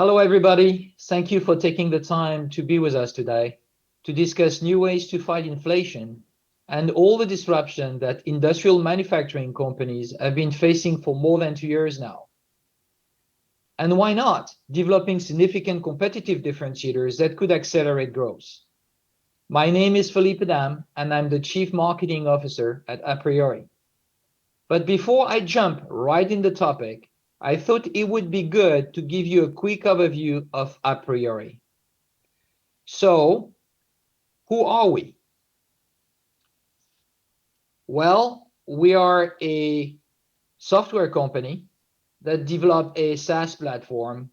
Hello, everybody. Thank you for taking the time to be with us today to discuss new ways to fight inflation and all the disruption that industrial manufacturing companies have been facing for more than 2 years now. And why not developing significant competitive differentiators that could accelerate growth? My name is Philippe Adam, and I'm the Chief Marketing Officer at Apriori. But before I jump right in the topic, I thought it would be good to give you a quick overview of Apriori. So, who are we? Well, we are a software company that developed a SaaS platform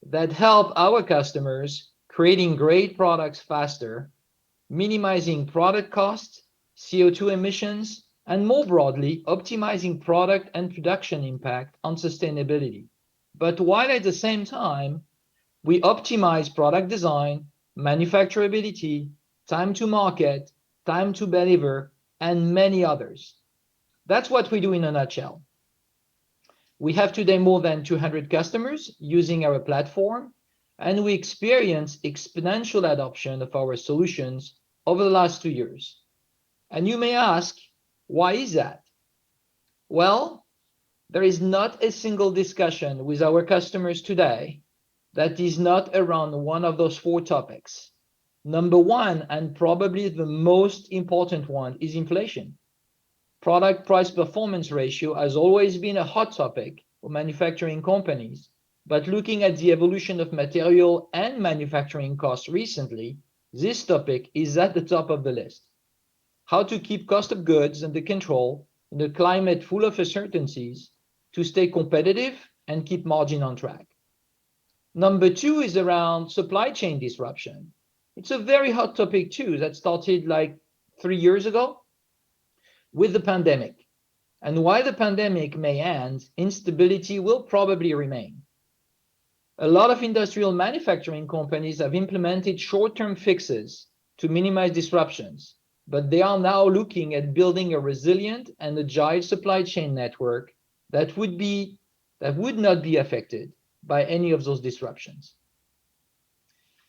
that help our customers creating great products faster, minimizing product costs, CO2 emissions, and more broadly, optimizing product and production impact on sustainability. But while at the same time, we optimize product design, manufacturability, time to market, time to deliver, and many others. That's what we do in a nutshell. We have today more than 200 customers using our platform, and we experience exponential adoption of our solutions over the last 2 years. And you may ask, why is that? Well, there is not a single discussion with our customers today that is not around one of those four topics. Number one, and probably the most important one, is inflation. Product price performance ratio has always been a hot topic for manufacturing companies, but looking at the evolution of material and manufacturing costs recently, this topic is at the top of the list. How to keep cost of goods under control in a climate full of uncertainties to stay competitive and keep margin on track. Number two is around supply chain disruption. It's a very hot topic too that started like 3 years ago with the pandemic. And while the pandemic may end, instability will probably remain. A lot of industrial manufacturing companies have implemented short-term fixes to minimize disruptions, but they are now looking at building a resilient and agile supply chain network that would not be affected by any of those disruptions.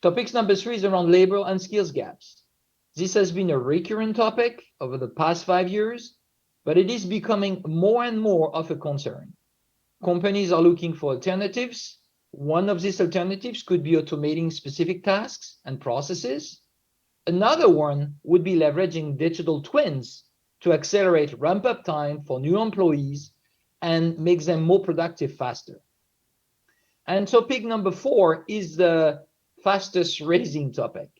Topics number three is around labor and skills gaps. This has been a recurrent topic over the past 5 years, but it is becoming more and more of a concern. Companies are looking for alternatives. One of these alternatives could be automating specific tasks and processes. Another one would be leveraging digital twins to accelerate ramp-up time for new employees and make them more productive faster. And topic number four is the fastest rising topic.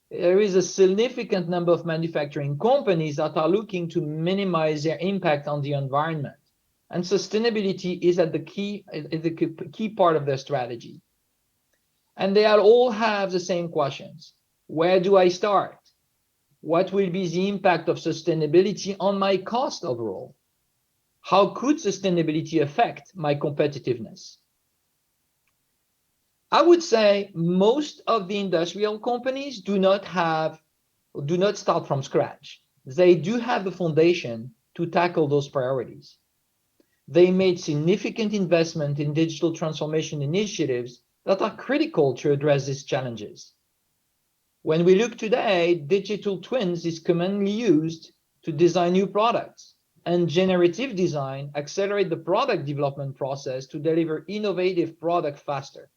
There is a significant number of manufacturing companies that are looking to minimize their impact on the environment. And sustainability is at the key part of their strategy. And they all have the same questions. Where do I start? What will be the impact of sustainability on my cost overall? How could sustainability affect my competitiveness? I would say most of the industrial companies do not start from scratch. They do have the foundation to tackle those priorities. They made significant investment in digital transformation initiatives that are critical to address these challenges. When we look today, digital twins is commonly used to design new products, and generative design accelerate the product development process to deliver innovative product faster.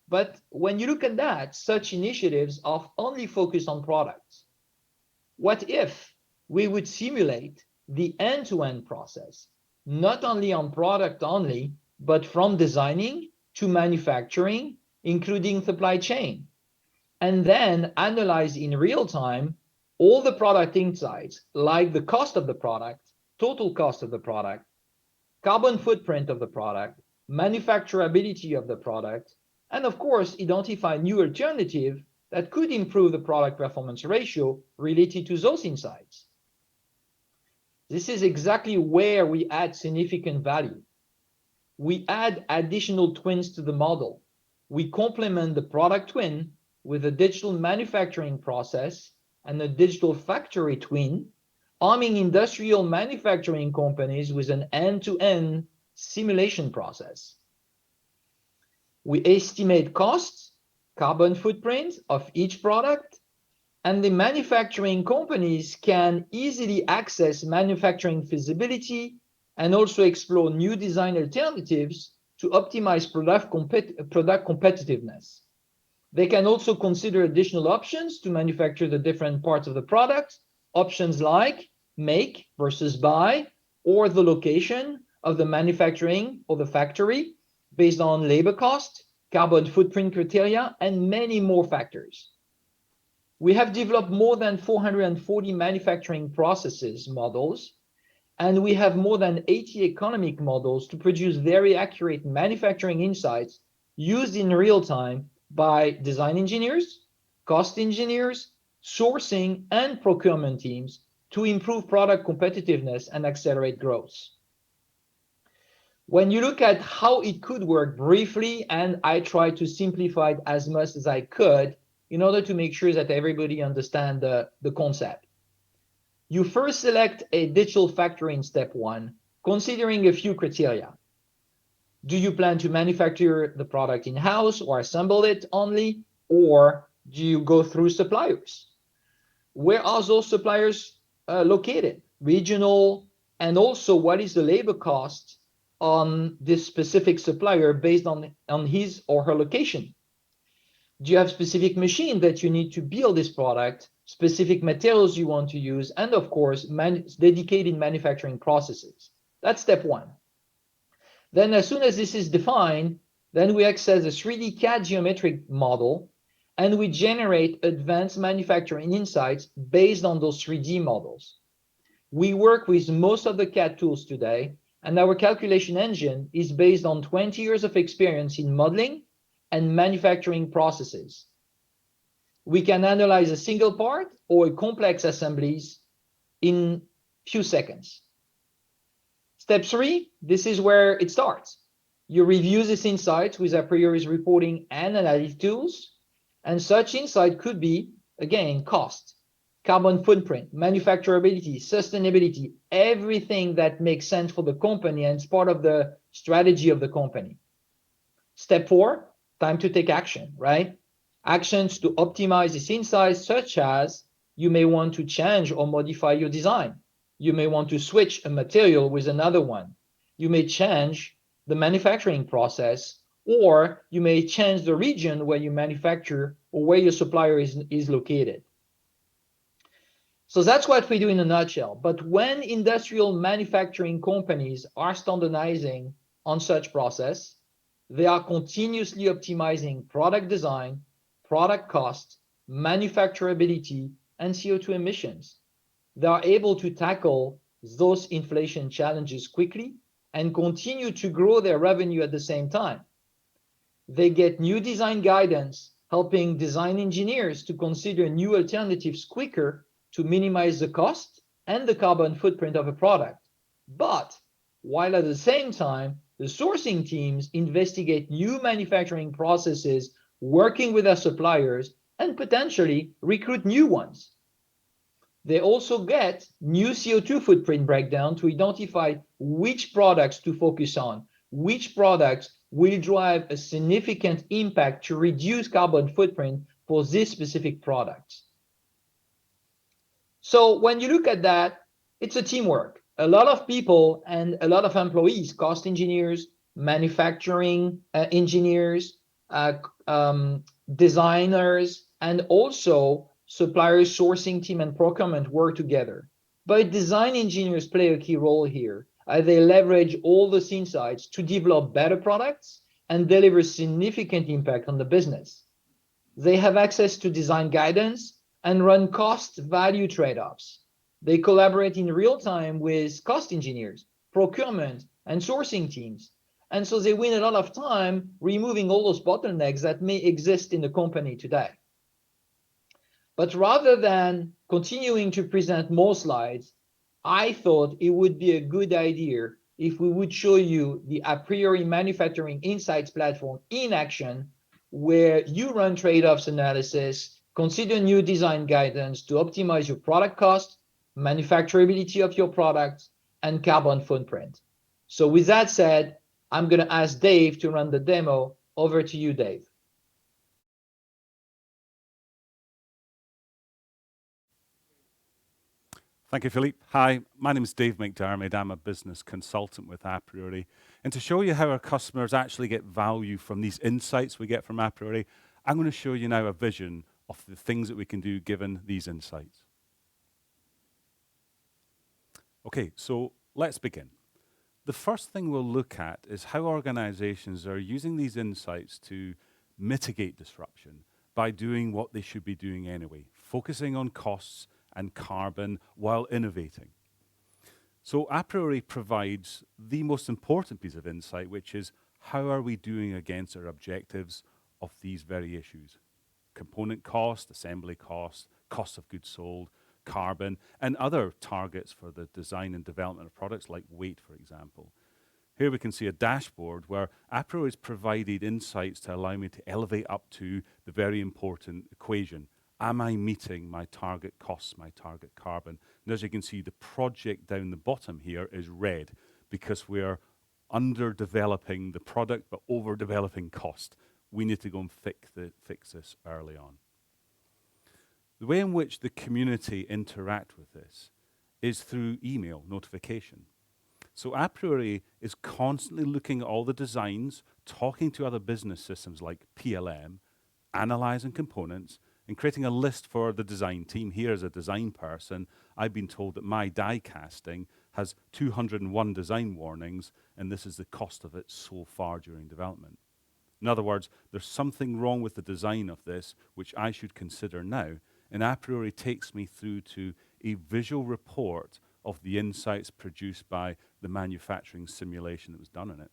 But when you look at that, such initiatives are only focused on products. What if we would simulate the end-to-end process, not only on product only, but from designing to manufacturing, including supply chain, and then analyze in real time all the product insights, like the cost of the product, total cost of the product, carbon footprint of the product, manufacturability of the product, and of course, identify new alternatives that could improve the product performance ratio related to those insights. This is exactly where we add significant value. We add additional twins to the model. We complement the product twin with a digital manufacturing process and a digital factory twin, arming industrial manufacturing companies with an end-to-end simulation process. We estimate costs, carbon footprint of each product, and the manufacturing companies can easily access manufacturing feasibility and also explore new design alternatives to optimize product competitiveness. They can also consider additional options to manufacture the different parts of the product, options like make versus buy, or the location of the manufacturing or the factory based on labor cost, carbon footprint criteria, and many more factors. We have developed more than 440 manufacturing processes models, and we have more than 80 economic models to produce very accurate manufacturing insights used in real time by design engineers, cost engineers, sourcing, and procurement teams to improve product competitiveness and accelerate growth. When you look at how it could work briefly, and I try to simplify it as much as I could in order to make sure that everybody understands the concept. You first select a digital factory in step one, considering a few criteria. Do you plan to manufacture the product in-house or assemble it only, or do you go through suppliers? Where are those suppliers located? Regional, and also what is the labor cost on this specific supplier based on his or her location? Do you have specific machine that you need to build this product, specific materials you want to use, and of course, dedicated manufacturing processes? That's step one. Then as soon as this is defined, then we access a 3D CAD geometric model, and we generate advanced manufacturing insights based on those 3D models. We work with most of the CAD tools today, and our calculation engine is based on 20 years of experience in modeling and manufacturing processes. We can analyze a single part or complex assemblies in few seconds. Step three, this is where it starts. You review this insights with Apriori's reporting and analytic tools, and such insight could be, again, cost, carbon footprint, manufacturability, sustainability, everything that makes sense for the company and is part of the strategy of the company. Step four, time to take action, right? Actions to optimize this insight, such as you may want to change or modify your design. You may want to switch a material with another one. You may change the manufacturing process, or you may change the region where you manufacture or where your supplier is located. So that's what we do in a nutshell. But when industrial manufacturing companies are standardizing on such process, they are continuously optimizing product design, product cost, manufacturability, and CO2 emissions. They are able to tackle those inflation challenges quickly and continue to grow their revenue at the same time. They get new design guidance, helping design engineers to consider new alternatives quicker to minimize the cost and the carbon footprint of a product. But while at the same time, the sourcing teams investigate new manufacturing processes, working with their suppliers, and potentially recruit new ones. They also get new CO2 footprint breakdown to identify which products to focus on, which products will drive a significant impact to reduce carbon footprint for this specific product. So when you look at that, it's a teamwork. A lot of people and a lot of employees, cost engineers, manufacturing engineers, designers, and also suppliers, sourcing team, and procurement work together. But design engineers play a key role here. They leverage all those insights to develop better products and deliver significant impact on the business. They have access to design guidance and run cost-value trade-offs. They collaborate in real time with cost engineers, procurement, and sourcing teams. And so they win a lot of time removing all those bottlenecks that may exist in the company today. But rather than continuing to present more slides, I thought it would be a good idea if we would show you the Apriori Manufacturing Insights platform in action, where you run trade-offs analysis, consider new design guidance to optimize your product cost, manufacturability of your product, and carbon footprint. So with that said, I'm going to ask Dave to run the demo Over to you, Dave. Thank you, Philippe. Hi, my name is Dave McDermott. I'm a business consultant with Apriori. And to show you how our customers actually get value from these insights we get from Apriori, I'm going to show you now a vision of the things that we can do given these insights. Okay, so let's begin. The first thing we'll look at is how organizations are using these insights to mitigate disruption by doing what they should be doing anyway, focusing on costs and carbon while innovating. So Apriori provides the most important piece of insight, which is how are we doing against our objectives of these very issues? Component cost, assembly cost, cost of goods sold, carbon, and other targets for the design and development of products like weight, for example. Here we can see a dashboard where Apriori has provided insights to allow me to elevate up to the very important equation. Am I meeting my target costs, my target carbon? And as you can see, the project down the bottom here is red because we're underdeveloping the product but overdeveloping cost. We need to go and fix this early on. The way in which the community interact with this is through email notification. So Apriori is constantly looking at all the designs, talking to other business systems like PLM, analyzing components, and creating a list for the design team. Here as a design person, I've been told that my die casting has 201 design warnings, and this is the cost of it so far during development. In other words, there's something wrong with the design of this, which I should consider now, and Apriori takes me through to a visual report of the insights produced by the manufacturing simulation that was done in it.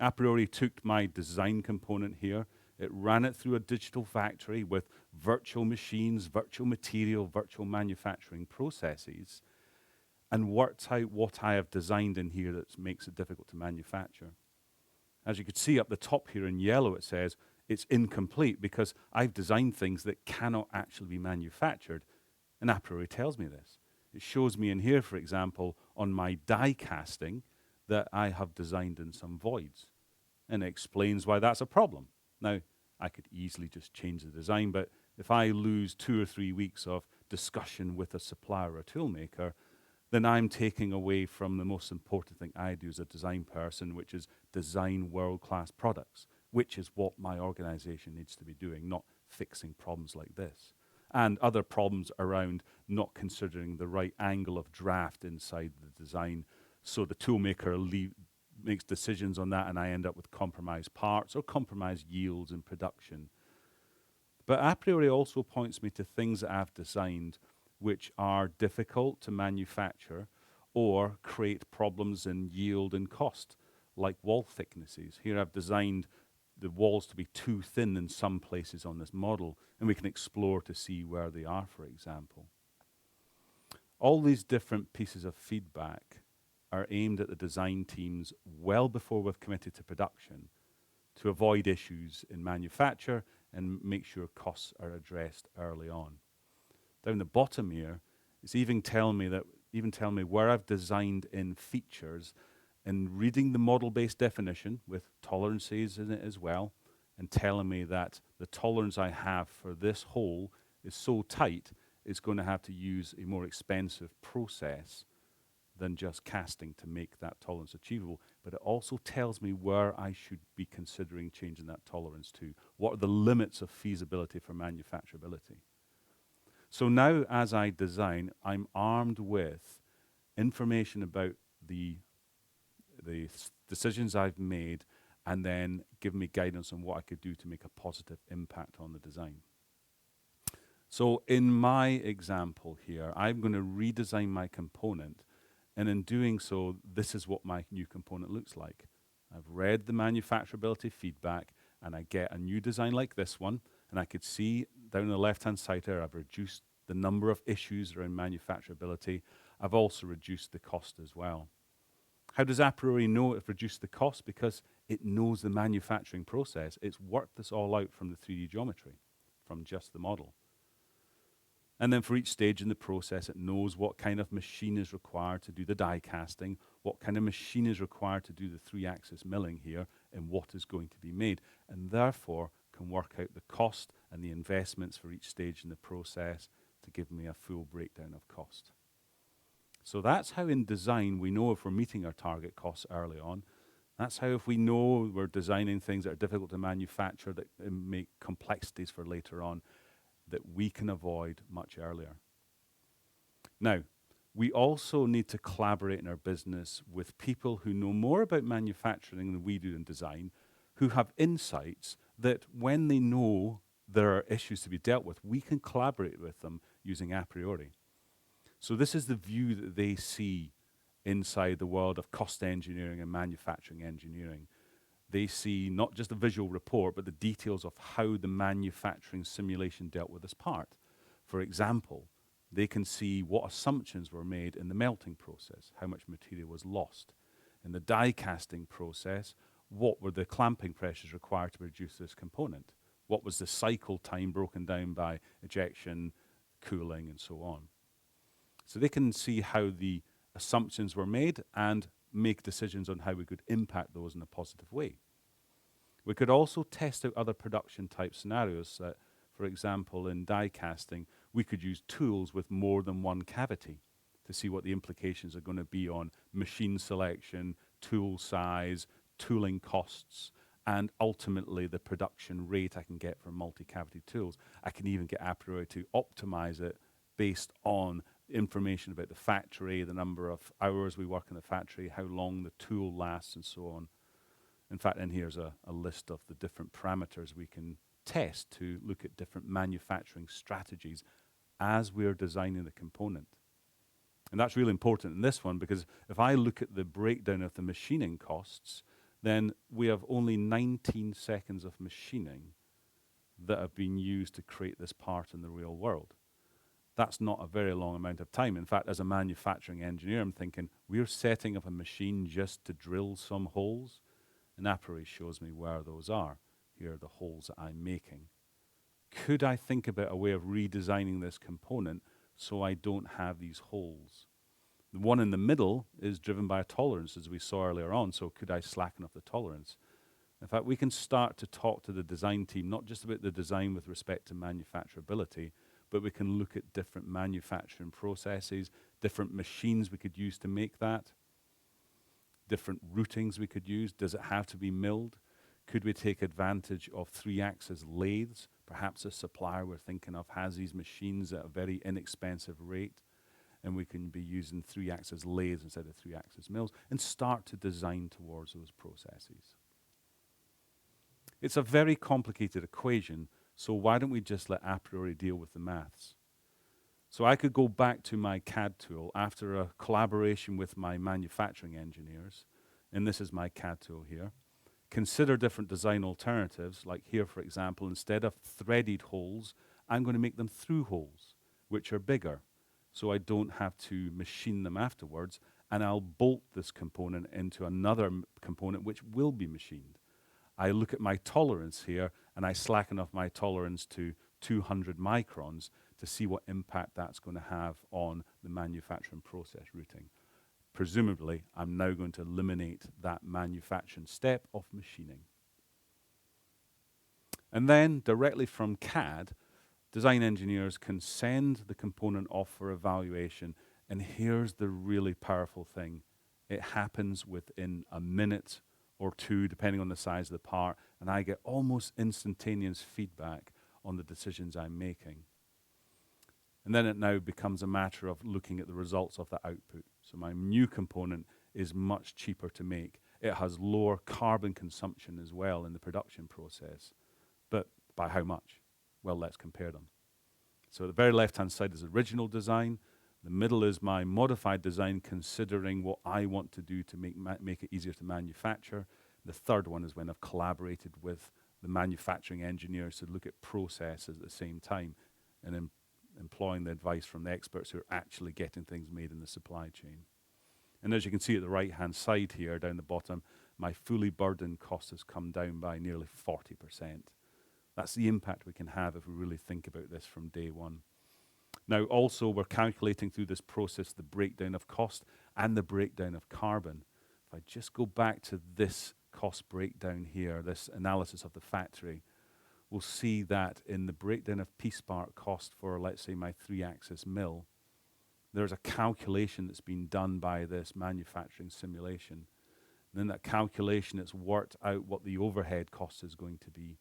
Apriori took my design component here, it ran it through a digital factory with virtual machines, virtual material, virtual manufacturing processes, and worked out what I have designed in here that makes it difficult to manufacture. As you can see up the top here in yellow, it says it's incomplete because I've designed things that cannot actually be manufactured, and Apriori tells me this. It shows me in here, for example, on my die casting, that I have designed in some voids, and it explains why that's a problem. Now, I could easily just change the design, but if I lose 2 or 3 weeks of discussion with a supplier or a toolmaker, then I'm taking away from the most important thing I do as a design person, which is design world-class products, which is what my organization needs to be doing, not fixing problems like this. And other problems around not considering the right angle of draft inside the design, so the toolmaker makes decisions on that and I end up with compromised parts or compromised yields in production. But Apriori also points me to things that I've designed which are difficult to manufacture or create problems in yield and cost, like wall thicknesses. Here I've designed the walls to be too thin in some places on this model, and we can explore to see where they are, for example. All these different pieces of feedback are aimed at the design teams well before we've committed to production to avoid issues in manufacture and make sure costs are addressed early on. Down the bottom here, it's even telling me where I've designed in features and reading the model-based definition with tolerances in it as well, and telling me that the tolerance I have for this hole is so tight, it's going to have to use a more expensive process than just casting to make that tolerance achievable. But it also tells me where I should be considering changing that tolerance to. What are the limits of feasibility for manufacturability? So now as I design, I'm armed with information about the decisions I've made and then give me guidance on what I could do to make a positive impact on the design. So in my example here, I'm going to redesign my component, and in doing so, this is what my new component looks like. I've read the manufacturability feedback, and I get a new design like this one, and I could see down the left-hand side here, I've reduced the number of issues around manufacturability. I've also reduced the cost as well. How does Apriori know it's reduced the cost? Because it knows the manufacturing process. It's worked this all out from the 3D geometry, from just the model. And then for each stage in the process, it knows what kind of machine is required to do the die casting, what kind of machine is required to do the three-axis milling here, and what is going to be made. And therefore can work out the cost and the investments for each stage in the process to give me a full breakdown of cost. So that's how in design we know if we're meeting our target costs early on. That's how if we know we're designing things that are difficult to manufacture that make complexities for later on, that we can avoid much earlier. Now, we also need to collaborate in our business with people who know more about manufacturing than we do in design, who have insights that when they know there are issues to be dealt with, we can collaborate with them using Apriori. So this is the view that they see inside the world of cost engineering and manufacturing engineering. They see not just a visual report, but the details of how the manufacturing simulation dealt with this part. For example, they can see what assumptions were made in the melting process, how much material was lost. In the die casting process, what were the clamping pressures required to produce this component? What was the cycle time broken down by ejection, cooling, and so on? So they can see how the assumptions were made and make decisions on how we could impact those in a positive way. We could also test out other production type scenarios that, for example, in die casting, we could use tools with more than one cavity to see what the implications are going to be on machine selection, tool size, tooling costs, and ultimately the production rate I can get for multi-cavity tools. I can even get Apriori to optimize it based on information about the factory, the number of hours we work in the factory, how long the tool lasts, and so on. In fact, in here's a list of the different parameters we can test to look at different manufacturing strategies as we're designing the component. And that's really important in this one because if I look at the breakdown of the machining costs, then we have only 19 seconds of machining that have been used to create this part in the real world. That's not a very long amount of time. In fact, as a manufacturing engineer, I'm thinking, we're setting up a machine just to drill some holes, and Apriori shows me where those are. Here are the holes that I'm making. Could I think about a way of redesigning this component so I don't have these holes? The one in the middle is driven by a tolerance, as we saw earlier on, so could I slacken up the tolerance? In fact, we can start to talk to the design team, not just about the design with respect to manufacturability, but we can look at different manufacturing processes, different machines we could use to make that, different routings we could use. Does it have to be milled? Could we take advantage of three-axis lathes? Perhaps a supplier we're thinking of has these machines at a very inexpensive rate, and we can be using three-axis lathes instead of three-axis mills, and start to design towards those processes. It's a very complicated equation, so why don't we just let Apriori deal with the maths? So I could go back to my CAD tool after a collaboration with my manufacturing engineers, and this is my CAD tool here. Consider different design alternatives, like here, for example, instead of threaded holes, I'm going to make them through holes, which are bigger, so I don't have to machine them afterwards, and I'll bolt this component into another component which will be machined. I look at my tolerance here, and I slacken off my tolerance to 200 microns to see what impact that's going to have on the manufacturing process routing. Presumably, I'm now going to eliminate that manufacturing step of machining. And then, directly from CAD, design engineers can send the component off for evaluation, and here's the really powerful thing. It happens within a minute or two, depending on the size of the part, and I get almost instantaneous feedback on the decisions I'm making. And then it now becomes a matter of looking at the results of the output. So my new component is much cheaper to make. It has lower carbon consumption as well in the production process. But by how much? Well, let's compare them. So the very left-hand side is original design. The middle is my modified design, considering what I want to do to make it easier to manufacture. The third one is when I've collaborated with the manufacturing engineers to look at processes at the same time and employing the advice from the experts who are actually getting things made in the supply chain. And as you can see at the right-hand side here, down the bottom, my fully burdened cost has come down by nearly 40%. That's the impact we can have if we really think about this from day one. Now, also, we're calculating through this process the breakdown of cost and the breakdown of carbon. If I just go back to this cost breakdown here, this analysis of the factory, we'll see that in the breakdown of piece part cost for, let's say, my 3-axis mill, there's a calculation that's been done by this manufacturing simulation. And in that calculation, it's worked out what the overhead cost is going to be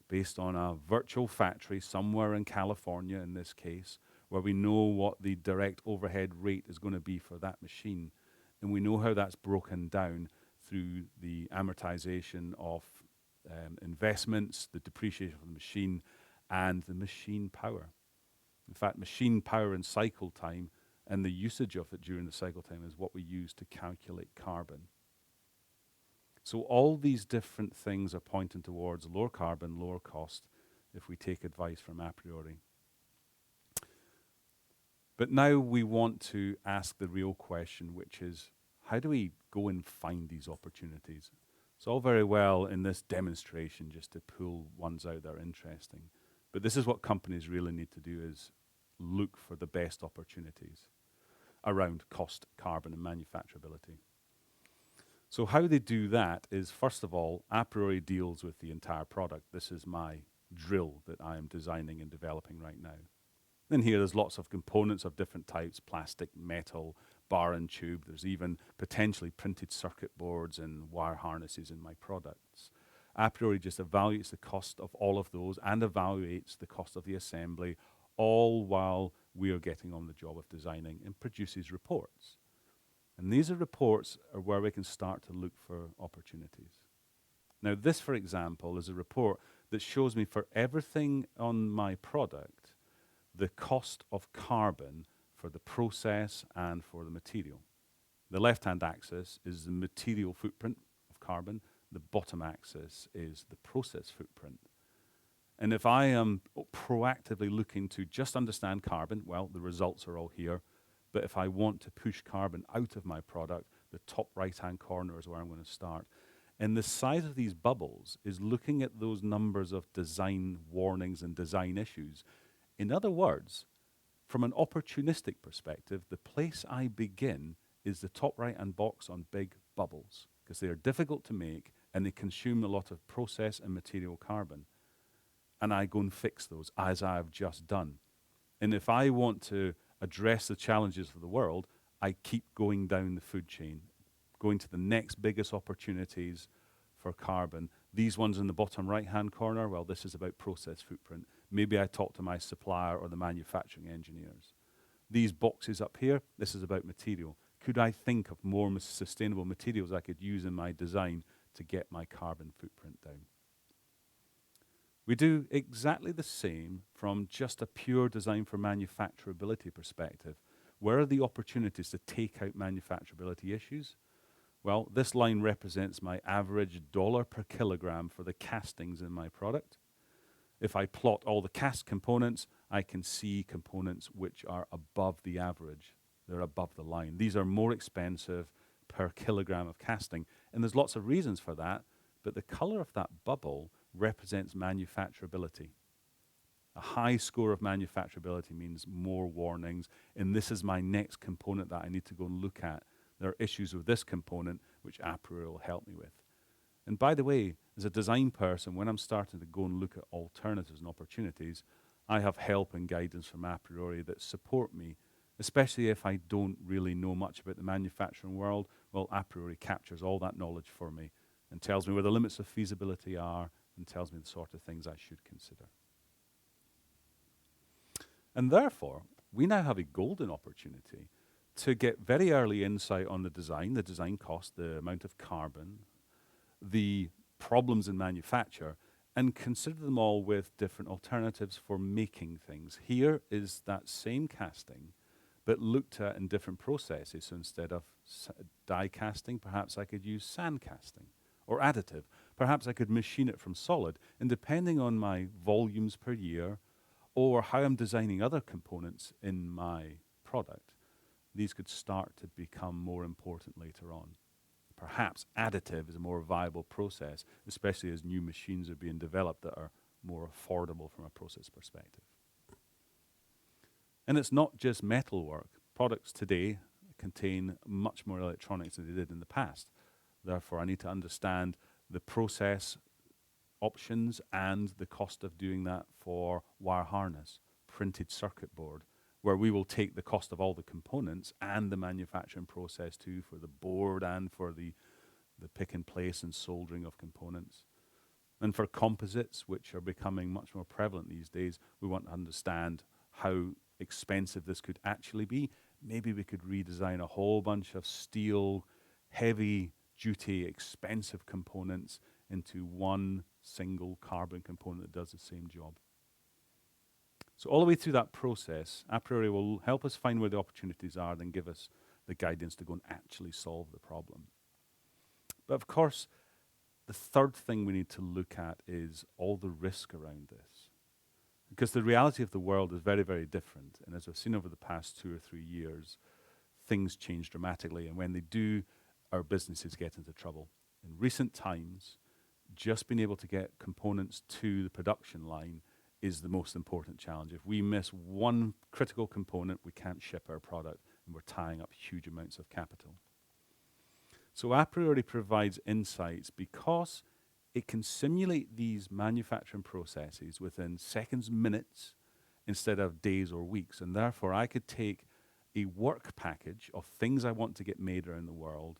based on a virtual factory somewhere in California, in this case, where we know what the direct overhead rate is going to be for that machine. And we know how that's broken down through the amortization of investments, the depreciation of the machine, and the machine power. In fact, machine power and cycle time and the usage of it during the cycle time is what we use to calculate carbon. So all these different things are pointing towards lower carbon, lower cost, if we take advice from Apriori. But now we want to ask the real question, which is, how do we go and find these opportunities? It's all very well in this demonstration just to pull ones out that are interesting. But this is what companies really need to do, is look for the best opportunities around cost, carbon, and manufacturability. So how they do that is, first of all, Apriori deals with the entire product. This is my drill that I am designing and developing right now. Then here there's lots of components of different types: plastic, metal, bar and tube. There's even potentially printed circuit boards and wire harnesses in my products. Apriori just evaluates the cost of all of those and evaluates the cost of the assembly, all while we are getting on the job of designing, and produces reports. And these reports are where we can start to look for opportunities. Now, this, for example, is a report that shows me for everything on my product the cost of carbon for the process and for the material. The left-hand axis is the material footprint of carbon. The bottom axis is the process footprint. And if I am proactively looking to just understand carbon, well, the results are all here. But if I want to push carbon out of my product, the top right-hand corner is where I'm going to start. And the size of these bubbles is looking at those numbers of design warnings and design issues. In other words, from an opportunistic perspective, the place I begin is the top right-hand box on big bubbles, because they are difficult to make and they consume a lot of process and material carbon. And I go and fix those, as I've just done. And if I want to address the challenges of the world, I keep going down the food chain, going to the next biggest opportunities for carbon. These ones in the bottom right-hand corner, well, this is about process footprint. Maybe I talk to my supplier or the manufacturing engineers. These boxes up here, this is about material. Could I think of more sustainable materials I could use in my design to get my carbon footprint down? We do exactly the same from just a pure design for manufacturability perspective. Where are the opportunities to take out manufacturability issues? Well, this line represents my average dollar per kilogram for the castings in my product. If I plot all the cast components, I can see components which are above the average. They're above the line. These are more expensive per kilogram of casting. And there's lots of reasons for that, but the color of that bubble represents manufacturability. A high score of manufacturability means more warnings, and this is my next component that I need to go and look at. There are issues with this component which Apriori will help me with. And by the way, as a design person, when I'm starting to go and look at alternatives and opportunities, I have help and guidance from Apriori that support me, especially if I don't really know much about the manufacturing world. Well, Apriori captures all that knowledge for me and tells me where the limits of feasibility are and tells me the sort of things I should consider. And therefore, we now have a golden opportunity to get very early insight on the design cost, the amount of carbon, the problems in manufacture, and consider them all with different alternatives for making things. Here is that same casting, but looked at in different processes. So instead of die casting, perhaps I could use sand casting or additive. Perhaps I could machine it from solid. And depending on my volumes per year or how I'm designing other components in my product, these could start to become more important later on. Perhaps additive is a more viable process, especially as new machines are being developed that are more affordable from a process perspective. And it's not just metalwork. Products today contain much more electronics than they did in the past. Therefore, I need to understand the process options and the cost of doing that for wire harness, printed circuit board, where we will take the cost of all the components and the manufacturing process too for the board and for the pick and place and soldering of components. And for composites, which are becoming much more prevalent these days, we want to understand how expensive this could actually be. Maybe we could redesign a whole bunch of steel, heavy duty, expensive components into one single carbon component that does the same job. So all the way through that process, Apriori will help us find where the opportunities are, then give us the guidance to go and actually solve the problem. But of course, the third thing we need to look at is all the risk around this. Because the reality of the world is very, very different. And as we've seen over the past 2 or 3 years, things change dramatically. And when they do, our businesses get into trouble. In recent times, just being able to get components to the production line is the most important challenge. If we miss one critical component, we can't ship our product, and we're tying up huge amounts of capital. So Apriori provides insights because it can simulate these manufacturing processes within seconds, minutes, instead of days or weeks. And therefore, I could take a work package of things I want to get made around the world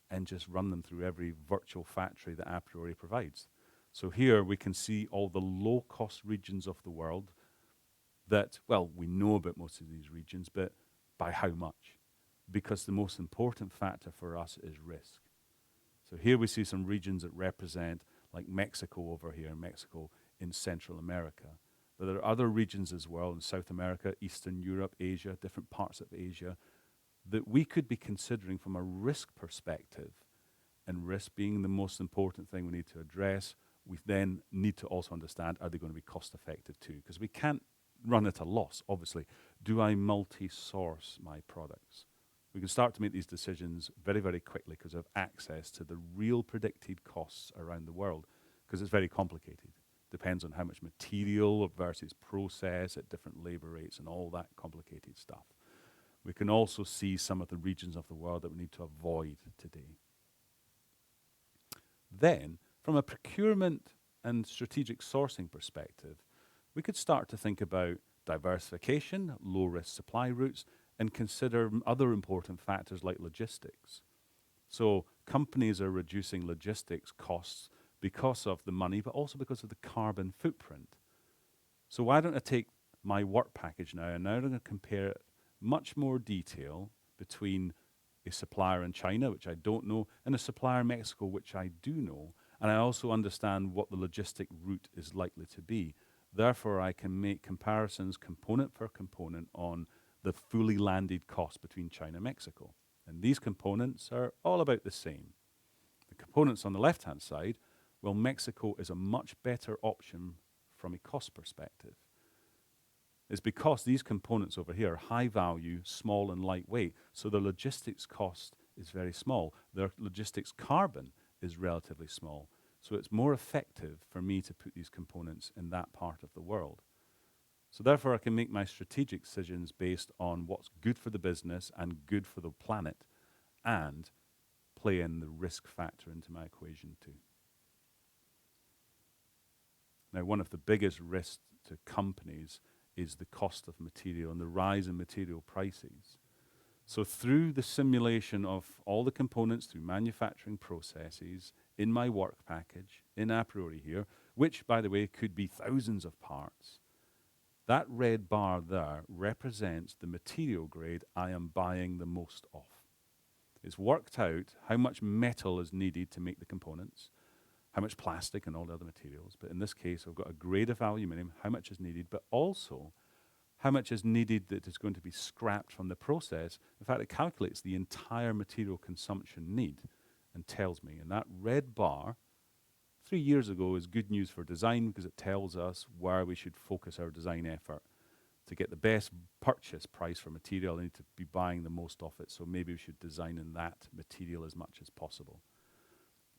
and just run them through every virtual factory that Apriori provides. So here we can see all the low-cost regions of the world that, well, we know about most of these regions, but by how much? Because the most important factor for us is risk. So here we see some regions that represent, like Mexico over here, Mexico in Central America. But there are other regions as well in South America, Eastern Europe, Asia, different parts of Asia, that we could be considering from a risk perspective. And risk being the most important thing we need to address, we then need to also understand, are they going to be cost effective too? Because we can't run at a loss, obviously. Do I multi-source my products? We can start to make these decisions very, very quickly because we have access to the real predicted costs around the world, because it's very complicated. Depends on how much material versus process at different labor rates and all that complicated stuff. We can also see some of the regions of the world that we need to avoid today. Then, from a procurement and strategic sourcing perspective, we could start to think about diversification, low-risk supply routes, and consider other important factors like logistics. So companies are reducing logistics costs because of the money, but also because of the carbon footprint. So why don't I take my work package now, and now I'm going to compare it much more detail between a supplier in China, which I don't know, and a supplier in Mexico, which I do know, and I also understand what the logistic route is likely to be. Therefore, I can make comparisons component per component on the fully landed cost between China and Mexico. And these components are all about the same. The components on the left-hand side, well, Mexico is a much better option from a cost perspective. It's because these components over here are high value, small and lightweight, so the logistics cost is very small. Their logistics carbon is relatively small. So it's more effective for me to put these components in that part of the world. So therefore, I can make my strategic decisions based on what's good for the business and good for the planet, and play in the risk factor into my equation too. Now, one of the biggest risks to companies is the cost of material and the rise in material prices. So through the simulation of all the components through manufacturing processes in my work package, in Apriori here, which, by the way, could be thousands of parts, that red bar there represents the material grade I am buying the most of. It's worked out how much metal is needed to make the components, how much plastic and all the other materials. But in this case, I've got a grade of aluminium, how much is needed, but also how much is needed that is going to be scrapped from the process. In fact, it calculates the entire material consumption need and tells me. And that red bar, 3 years ago, is good news for design because it tells us where we should focus our design effort. To get the best purchase price for material, I need to be buying the most of it, so maybe we should design in that material as much as possible.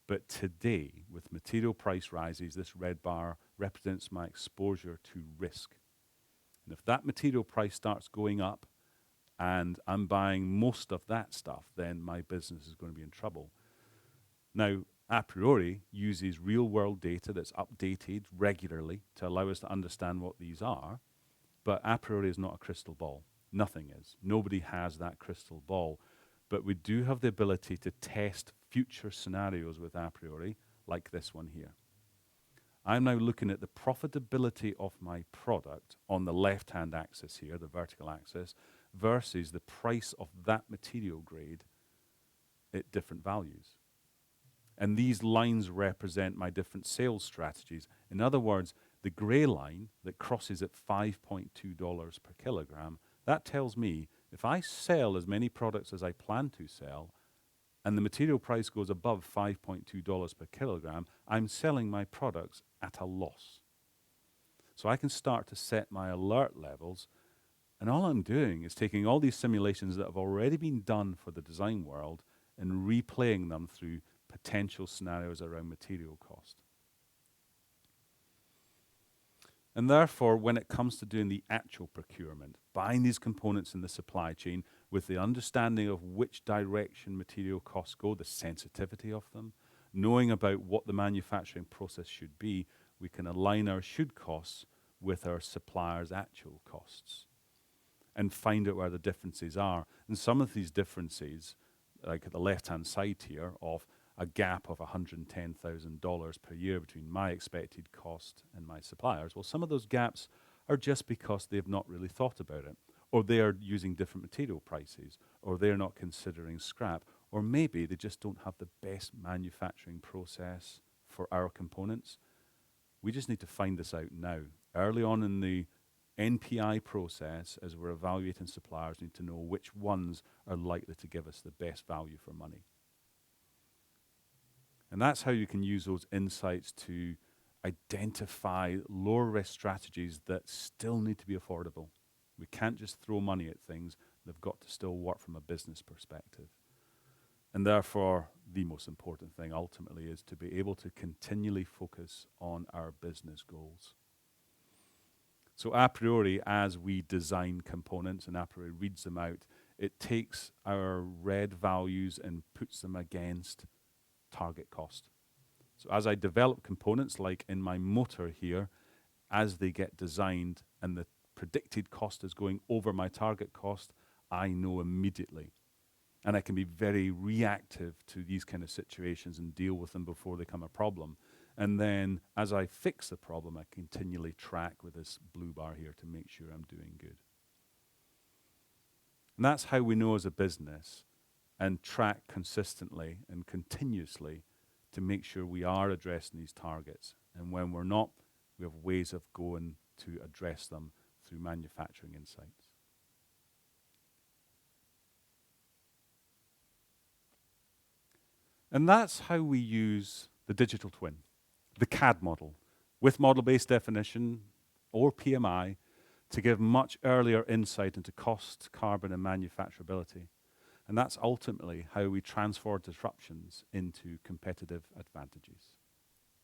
But today, with material price rises, this red bar represents my exposure to risk. And if that material price starts going up and I'm buying most of that stuff, then my business is going to be in trouble. Now, Apriori uses real world data that's updated regularly to allow us to understand what these are, but Apriori is not a crystal ball. Nothing is. Nobody has that crystal ball. But we do have the ability to test future scenarios with Apriori, like this one here. I'm now looking at the profitability of my product on the left-hand axis here, the vertical axis, versus the price of that material grade at different values. And these lines represent my different sales strategies. In other words, the gray line that crosses at $5.2 per kilogram, that tells me if I sell as many products as I plan to sell, and the material price goes above $5.2 per kilogram, I'm selling my products at a loss. So I can start to set my alert levels, and all I'm doing is taking all these simulations that have already been done for the design world and replaying them through potential scenarios around material cost. And therefore, when it comes to doing the actual procurement, buying these components in the supply chain with the understanding of which direction material costs go, the sensitivity of them, knowing about what the manufacturing process should be, we can align our should costs with our suppliers' actual costs and find out where the differences are. And some of these differences, like at the left-hand side here, of a gap of $110,000 per year between my expected cost and my suppliers. Well, some of those gaps are just because they've not really thought about it, or they are using different material prices, or they're not considering scrap, or maybe they just don't have the best manufacturing process for our components. We just need to find this out now. Early on in the NPI process, as we're evaluating suppliers, we need to know which ones are likely to give us the best value for money. And that's how you can use those insights to identify lower risk strategies that still need to be affordable. We can't just throw money at things. They've got to still work from a business perspective. And therefore, the most important thing ultimately is to be able to continually focus on our business goals. So a priori, as we design components and a priori reads them out, it takes our red values and puts them against target cost. So as I develop components, like in my motor here, as they get designed and the predicted cost is going over my target cost, I know immediately. And I can be very reactive to these kind of situations and deal with them before they become a problem. And then as I fix the problem, I continually track with this blue bar here to make sure I'm doing good. And that's how we know as a business and track consistently and continuously to make sure we are addressing these targets. And when we're not, we have ways of going to address them through manufacturing insights. And that's how we use the digital twin, the CAD model, with model-based definition or PMI, to give much earlier insight into cost, carbon, and manufacturability. And that's ultimately how we transform disruptions into competitive advantages.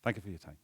Thank you for your time.